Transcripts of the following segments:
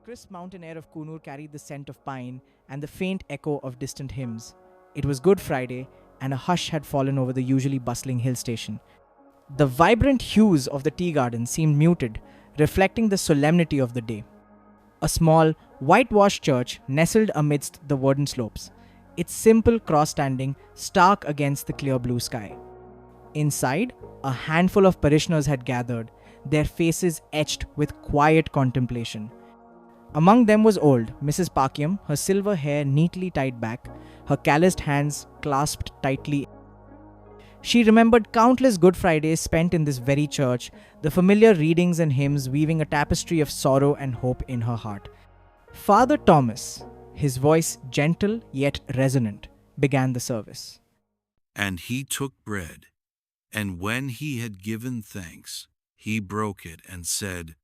crisp mountain air of Kunur carried the scent of pine and the faint echo of distant hymns. It was Good Friday, and a hush had fallen over the usually bustling hill station. The vibrant hues of the tea garden seemed muted, reflecting the solemnity of the day. A small, whitewashed church nestled amidst the verdant slopes, its simple cross standing stark against the clear blue sky. Inside, a handful of parishioners had gathered, their faces etched with quiet contemplation. Among them was old Mrs. Pakyam, her silver hair neatly tied back, her calloused hands clasped tightly. She remembered countless Good Fridays spent in this very church, the familiar readings and hymns weaving a tapestry of sorrow and hope in her heart. Father Thomas, his voice gentle yet resonant, began the service. And he took bread, and when he had given thanks, he broke it and said,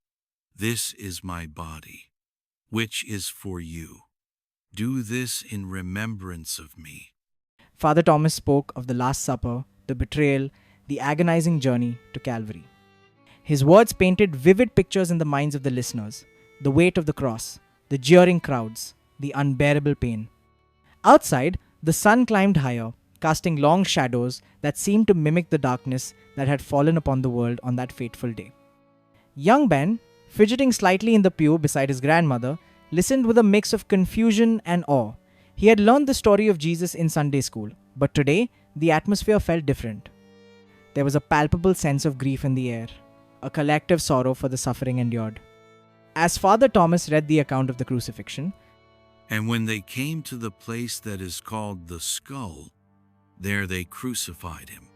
"This is my body, which is for you. Do this in remembrance of me." Father Thomas spoke of the Last Supper, the betrayal, the agonizing journey to Calvary. His words painted vivid pictures in the minds of the listeners: the weight of the cross, the jeering crowds, the unbearable pain. Outside, the sun climbed higher, casting long shadows that seemed to mimic the darkness that had fallen upon the world on that fateful day. Young Ben, fidgeting slightly in the pew beside his grandmother, listened with a mix of confusion and awe. He had learned the story of Jesus in Sunday school, but today the atmosphere felt different. There was a palpable sense of grief in the air, a collective sorrow for the suffering endured. As Father Thomas read the account of the crucifixion, And when they came to the place that is called the Skull, there they crucified him,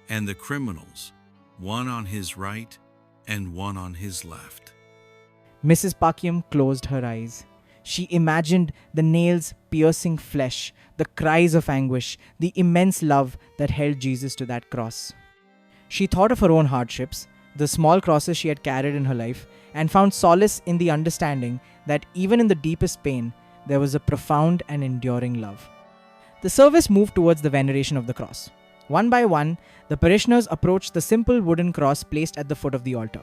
and the criminals, one on his right and one on his left. Mrs. Pakyam closed her eyes. She imagined the nails piercing flesh, the cries of anguish, the immense love that held Jesus to that cross. She thought of her own hardships, the small crosses she had carried in her life, and found solace in the understanding that even in the deepest pain, there was a profound and enduring love. The service moved towards the veneration of the cross. One by one, the parishioners approached the simple wooden cross placed at the foot of the altar.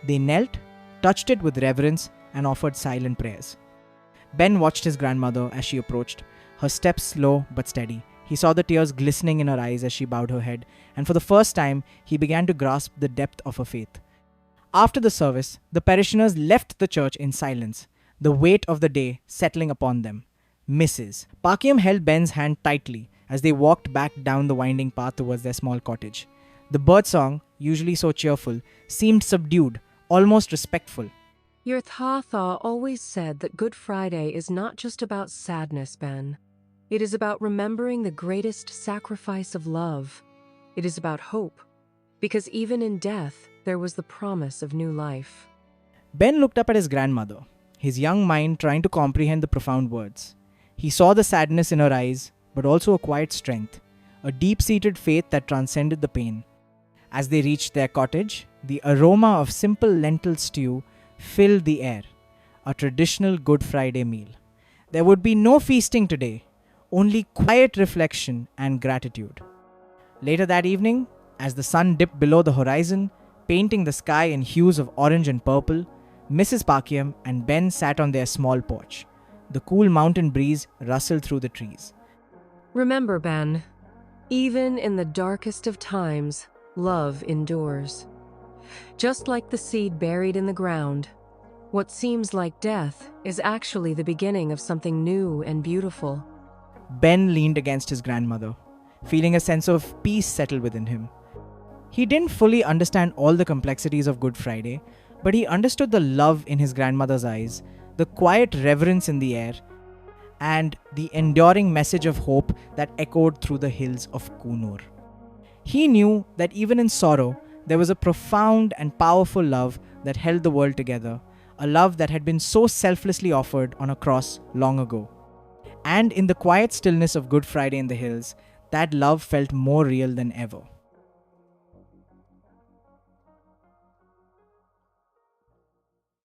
They knelt, touched it with reverence, and offered silent prayers. Ben watched his grandmother as she approached, her steps slow but steady. He saw the tears glistening in her eyes as she bowed her head, and for the first time, he began to grasp the depth of her faith. After the service, the parishioners left the church in silence, the weight of the day settling upon them. Mrs. Pakyam held Ben's hand tightly as they walked back down the winding path towards their small cottage. The birdsong, usually so cheerful, seemed subdued, almost respectful. Your Tha always said that Good Friday is not just about sadness, Ben. It is about remembering the greatest sacrifice of love. It is about hope, because even in death, there was the promise of new life. Ben looked up at his grandmother, his young mind trying to comprehend the profound words. He saw the sadness in her eyes, but also a quiet strength, a deep-seated faith that transcended the pain. As they reached their cottage, the aroma of simple lentil stew filled the air, a traditional Good Friday meal. There would be no feasting today, only quiet reflection and gratitude. Later that evening, as the sun dipped below the horizon, painting the sky in hues of orange and purple, Mrs. Pakyam and Ben sat on their small porch. The cool mountain breeze rustled through the trees. Remember, Ben, even in the darkest of times, love endures. Just like the seed buried in the ground, what seems like death is actually the beginning of something new and beautiful. Ben leaned against his grandmother, feeling a sense of peace settle within him. He didn't fully understand all the complexities of Good Friday, but he understood the love in his grandmother's eyes, the quiet reverence in the air, and the enduring message of hope that echoed through the hills of Kunur. He knew that even in sorrow, there was a profound and powerful love that held the world together, a love that had been so selflessly offered on a cross long ago. And in the quiet stillness of Good Friday in the hills, that love felt more real than ever.